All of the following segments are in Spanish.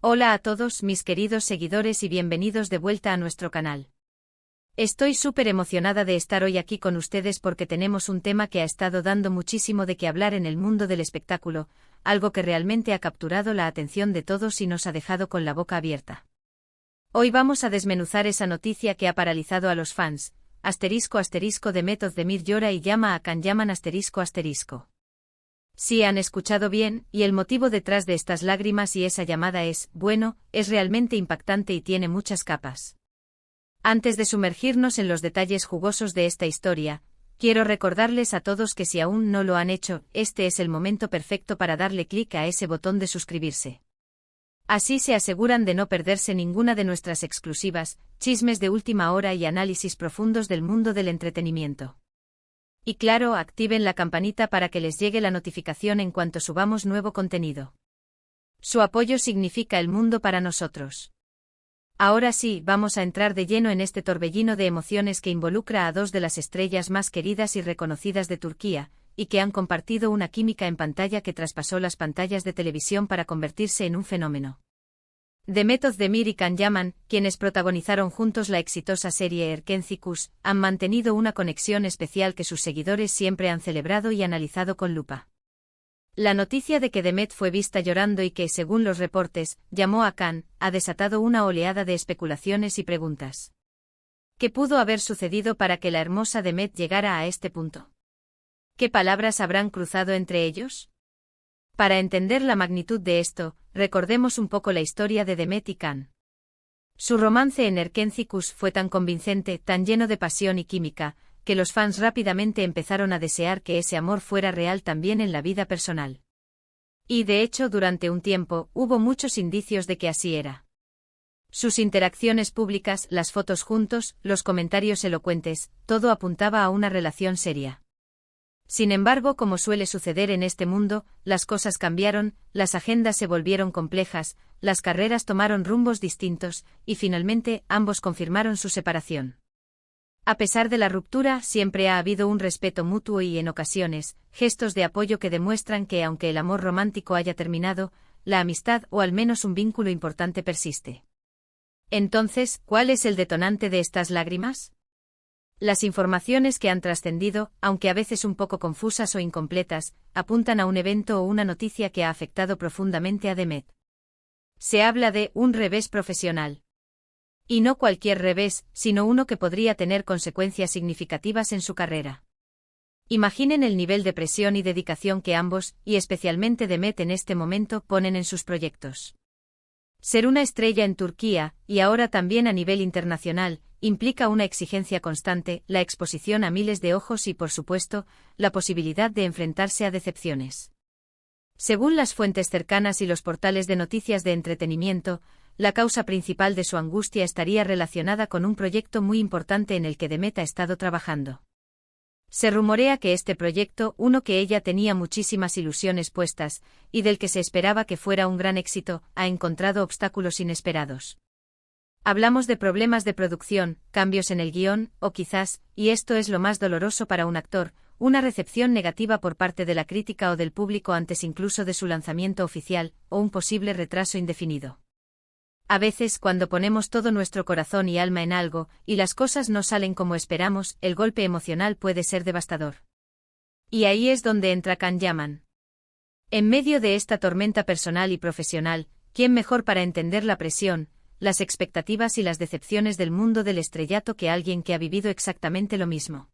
Hola a todos mis queridos seguidores y bienvenidos de vuelta a nuestro canal. Estoy súper emocionada de estar hoy aquí con ustedes porque tenemos un tema que ha estado dando muchísimo de qué hablar en el mundo del espectáculo, algo que realmente ha capturado la atención de todos y nos ha dejado con la boca abierta. Hoy vamos a desmenuzar esa noticia que ha paralizado a los fans, **Demet Özdemir llora y llama a Can Yaman **. Sí han escuchado bien, y el motivo detrás de estas lágrimas y esa llamada es, bueno, es realmente impactante y tiene muchas capas. Antes de sumergirnos en los detalles jugosos de esta historia, quiero recordarles a todos que si aún no lo han hecho, este es el momento perfecto para darle clic a ese botón de suscribirse. Así se aseguran de no perderse ninguna de nuestras exclusivas, chismes de última hora y análisis profundos del mundo del entretenimiento. Y claro, activen la campanita para que les llegue la notificación en cuanto subamos nuevo contenido. Su apoyo significa el mundo para nosotros. Ahora sí, vamos a entrar de lleno en este torbellino de emociones que involucra a dos de las estrellas más queridas y reconocidas de Turquía, y que han compartido una química en pantalla que traspasó las pantallas de televisión para convertirse en un fenómeno. Demet Özdemir y Can Yaman, quienes protagonizaron juntos la exitosa serie Erkenci, han mantenido una conexión especial que sus seguidores siempre han celebrado y analizado con lupa. La noticia de que Demet fue vista llorando y que, según los reportes, llamó a Can, ha desatado una oleada de especulaciones y preguntas. ¿Qué pudo haber sucedido para que la hermosa Demet llegara a este punto? ¿Qué palabras habrán cruzado entre ellos? Para entender la magnitud de esto, recordemos un poco la historia de Demet y Can. Su romance en Erkenci fue tan convincente, tan lleno de pasión y química, que los fans rápidamente empezaron a desear que ese amor fuera real también en la vida personal. Y de hecho, durante un tiempo, hubo muchos indicios de que así era. Sus interacciones públicas, las fotos juntos, los comentarios elocuentes, todo apuntaba a una relación seria. Sin embargo, como suele suceder en este mundo, las cosas cambiaron, las agendas se volvieron complejas, las carreras tomaron rumbos distintos, y finalmente ambos confirmaron su separación. A pesar de la ruptura, siempre ha habido un respeto mutuo y, en ocasiones, gestos de apoyo que demuestran que, aunque el amor romántico haya terminado, la amistad o al menos un vínculo importante persiste. Entonces, ¿cuál es el detonante de estas lágrimas? Las informaciones que han trascendido, aunque a veces un poco confusas o incompletas, apuntan a un evento o una noticia que ha afectado profundamente a Demet. Se habla de un revés profesional. Y no cualquier revés, sino uno que podría tener consecuencias significativas en su carrera. Imaginen el nivel de presión y dedicación que ambos, y especialmente Demet en este momento, ponen en sus proyectos. Ser una estrella en Turquía, y ahora también a nivel internacional, implica una exigencia constante, la exposición a miles de ojos y, por supuesto, la posibilidad de enfrentarse a decepciones. Según las fuentes cercanas y los portales de noticias de entretenimiento, la causa principal de su angustia estaría relacionada con un proyecto muy importante en el que Demet ha estado trabajando. Se rumorea que este proyecto, uno que ella tenía muchísimas ilusiones puestas, y del que se esperaba que fuera un gran éxito, ha encontrado obstáculos inesperados. Hablamos de problemas de producción, cambios en el guión, o quizás, y esto es lo más doloroso para un actor, una recepción negativa por parte de la crítica o del público antes incluso de su lanzamiento oficial, o un posible retraso indefinido. A veces, cuando ponemos todo nuestro corazón y alma en algo, y las cosas no salen como esperamos, el golpe emocional puede ser devastador. Y ahí es donde entra Can Yaman. En medio de esta tormenta personal y profesional, ¿quién mejor para entender la presión, las expectativas y las decepciones del mundo del estrellato que alguien que ha vivido exactamente lo mismo?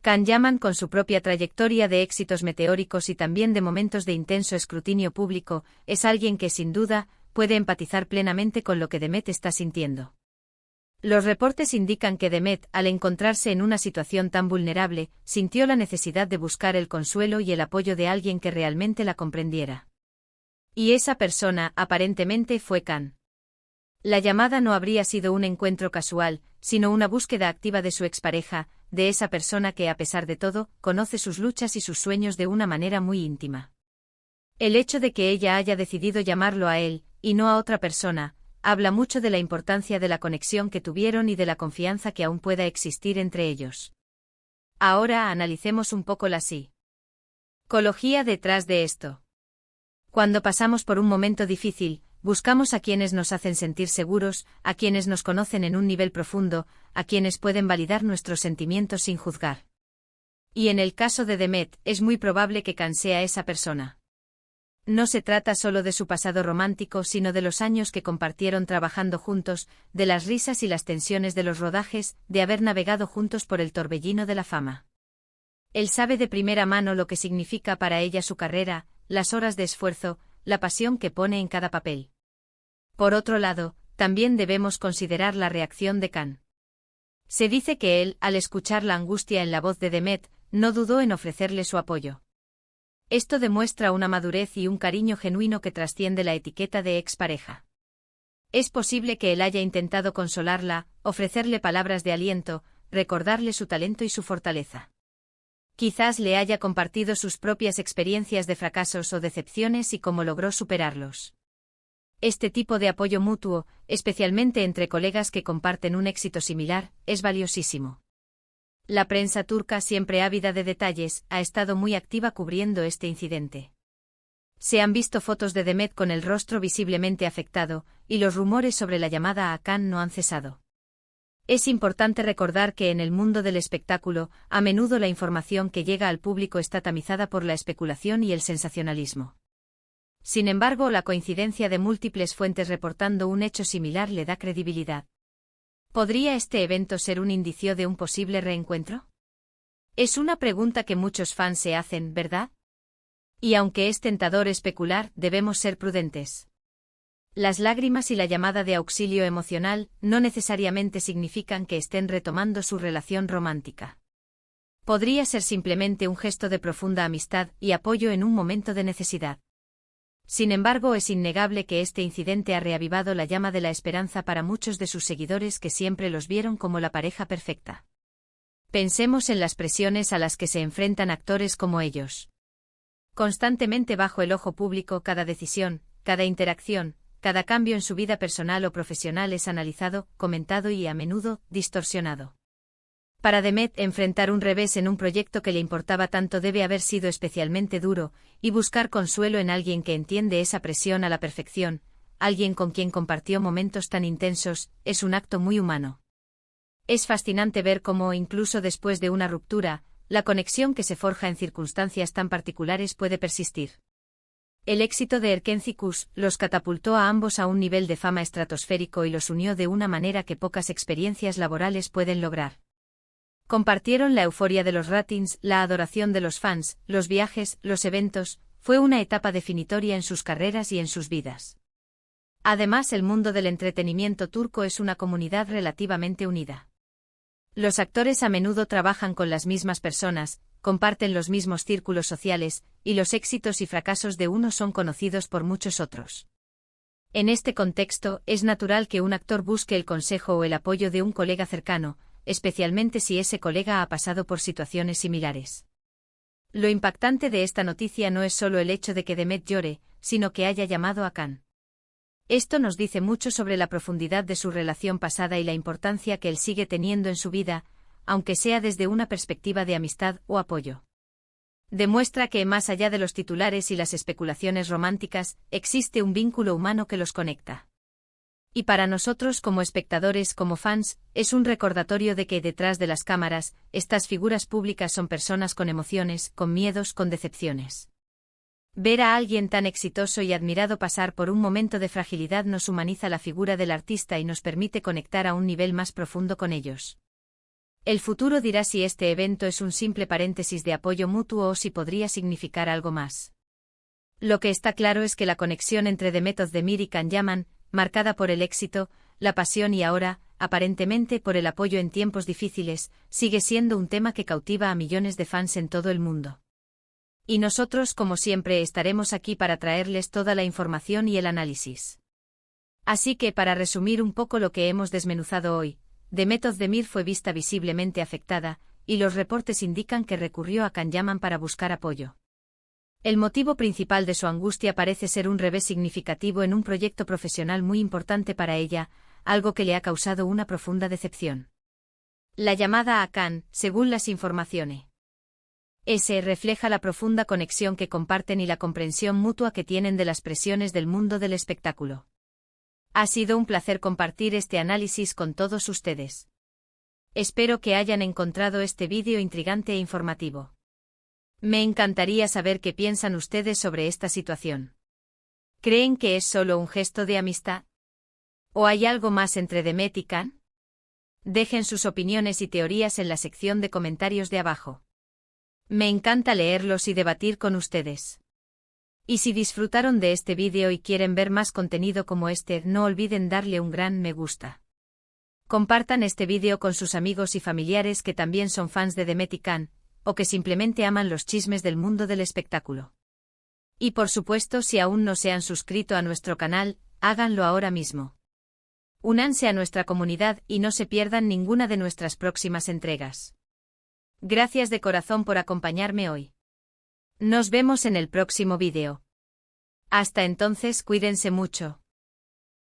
Can Yaman, con su propia trayectoria de éxitos meteóricos y también de momentos de intenso escrutinio público, es alguien que, sin duda, puede empatizar plenamente con lo que Demet está sintiendo. Los reportes indican que Demet, al encontrarse en una situación tan vulnerable, sintió la necesidad de buscar el consuelo y el apoyo de alguien que realmente la comprendiera. Y esa persona, aparentemente, fue Can. La llamada no habría sido un encuentro casual, sino una búsqueda activa de su expareja, de esa persona que, a pesar de todo, conoce sus luchas y sus sueños de una manera muy íntima. El hecho de que ella haya decidido llamarlo a él, y no a otra persona, habla mucho de la importancia de la conexión que tuvieron y de la confianza que aún pueda existir entre ellos. Ahora analicemos un poco la psicología detrás de esto. Cuando pasamos por un momento difícil, Buscamos a quienes nos hacen sentir seguros, a quienes nos conocen en un nivel profundo, a quienes pueden validar nuestros sentimientos sin juzgar. Y en el caso de Demet, es muy probable que Can sea esa persona. No se trata solo de su pasado romántico, sino de los años que compartieron trabajando juntos, de las risas y las tensiones de los rodajes, de haber navegado juntos por el torbellino de la fama. Él sabe de primera mano lo que significa para ella su carrera, las horas de esfuerzo, la pasión que pone en cada papel. Por otro lado, también debemos considerar la reacción de Can. Se dice que él, al escuchar la angustia en la voz de Demet, no dudó en ofrecerle su apoyo. Esto demuestra una madurez y un cariño genuino que trasciende la etiqueta de expareja. Es posible que él haya intentado consolarla, ofrecerle palabras de aliento, recordarle su talento y su fortaleza. Quizás le haya compartido sus propias experiencias de fracasos o decepciones y cómo logró superarlos. Este tipo de apoyo mutuo, especialmente entre colegas que comparten un éxito similar, es valiosísimo. La prensa turca, siempre ávida de detalles, ha estado muy activa cubriendo este incidente. Se han visto fotos de Demet con el rostro visiblemente afectado, y los rumores sobre la llamada a Can no han cesado. Es importante recordar que en el mundo del espectáculo, a menudo la información que llega al público está tamizada por la especulación y el sensacionalismo. Sin embargo, la coincidencia de múltiples fuentes reportando un hecho similar le da credibilidad. ¿Podría este evento ser un indicio de un posible reencuentro? Es una pregunta que muchos fans se hacen, ¿verdad? Y aunque es tentador especular, debemos ser prudentes. Las lágrimas y la llamada de auxilio emocional no necesariamente significan que estén retomando su relación romántica. Podría ser simplemente un gesto de profunda amistad y apoyo en un momento de necesidad. Sin embargo, es innegable que este incidente ha reavivado la llama de la esperanza para muchos de sus seguidores que siempre los vieron como la pareja perfecta. Pensemos en las presiones a las que se enfrentan actores como ellos. Constantemente bajo el ojo público, cada decisión, cada interacción, cada cambio en su vida personal o profesional es analizado, comentado y a menudo distorsionado. Para Demet, enfrentar un revés en un proyecto que le importaba tanto debe haber sido especialmente duro, y buscar consuelo en alguien que entiende esa presión a la perfección, alguien con quien compartió momentos tan intensos, es un acto muy humano. Es fascinante ver cómo, incluso después de una ruptura, la conexión que se forja en circunstancias tan particulares puede persistir. El éxito de Erkenci Kuş los catapultó a ambos a un nivel de fama estratosférico y los unió de una manera que pocas experiencias laborales pueden lograr. Compartieron la euforia de los ratings, la adoración de los fans, los viajes, los eventos, fue una etapa definitoria en sus carreras y en sus vidas. Además, el mundo del entretenimiento turco es una comunidad relativamente unida. Los actores a menudo trabajan con las mismas personas, comparten los mismos círculos sociales, y los éxitos y fracasos de uno son conocidos por muchos otros. En este contexto, es natural que un actor busque el consejo o el apoyo de un colega cercano, especialmente si ese colega ha pasado por situaciones similares. Lo impactante de esta noticia no es solo el hecho de que Demet llore, sino que haya llamado a Can. Esto nos dice mucho sobre la profundidad de su relación pasada y la importancia que él sigue teniendo en su vida, aunque sea desde una perspectiva de amistad o apoyo. Demuestra que, más allá de los titulares y las especulaciones románticas, existe un vínculo humano que los conecta. Y para nosotros como espectadores, como fans, es un recordatorio de que detrás de las cámaras, estas figuras públicas son personas con emociones, con miedos, con decepciones. Ver a alguien tan exitoso y admirado pasar por un momento de fragilidad nos humaniza la figura del artista y nos permite conectar a un nivel más profundo con ellos. El futuro dirá si este evento es un simple paréntesis de apoyo mutuo o si podría significar algo más. Lo que está claro es que la conexión entre Demet Özdemir y Can Yaman, marcada por el éxito, la pasión y ahora, aparentemente por el apoyo en tiempos difíciles, sigue siendo un tema que cautiva a millones de fans en todo el mundo. Y nosotros, como siempre, estaremos aquí para traerles toda la información y el análisis. Así que, para resumir un poco lo que hemos desmenuzado hoy, Demet Özdemir fue vista visiblemente afectada, y los reportes indican que recurrió a Can Yaman para buscar apoyo. El motivo principal de su angustia parece ser un revés significativo en un proyecto profesional muy importante para ella, algo que le ha causado una profunda decepción. La llamada a Can, según las informaciones, refleja la profunda conexión que comparten y la comprensión mutua que tienen de las presiones del mundo del espectáculo. Ha sido un placer compartir este análisis con todos ustedes. Espero que hayan encontrado este vídeo intrigante e informativo. Me encantaría saber qué piensan ustedes sobre esta situación. ¿Creen que es solo un gesto de amistad? ¿O hay algo más entre Demet y Khan? Dejen sus opiniones y teorías en la sección de comentarios de abajo. Me encanta leerlos y debatir con ustedes. Y si disfrutaron de este vídeo y quieren ver más contenido como este, no olviden darle un gran me gusta. Compartan este vídeo con sus amigos y familiares que también son fans de Demet y Khan, o que simplemente aman los chismes del mundo del espectáculo. Y por supuesto, si aún no se han suscrito a nuestro canal, háganlo ahora mismo. Únanse a nuestra comunidad y no se pierdan ninguna de nuestras próximas entregas. Gracias de corazón por acompañarme hoy. Nos vemos en el próximo vídeo. Hasta entonces, cuídense mucho.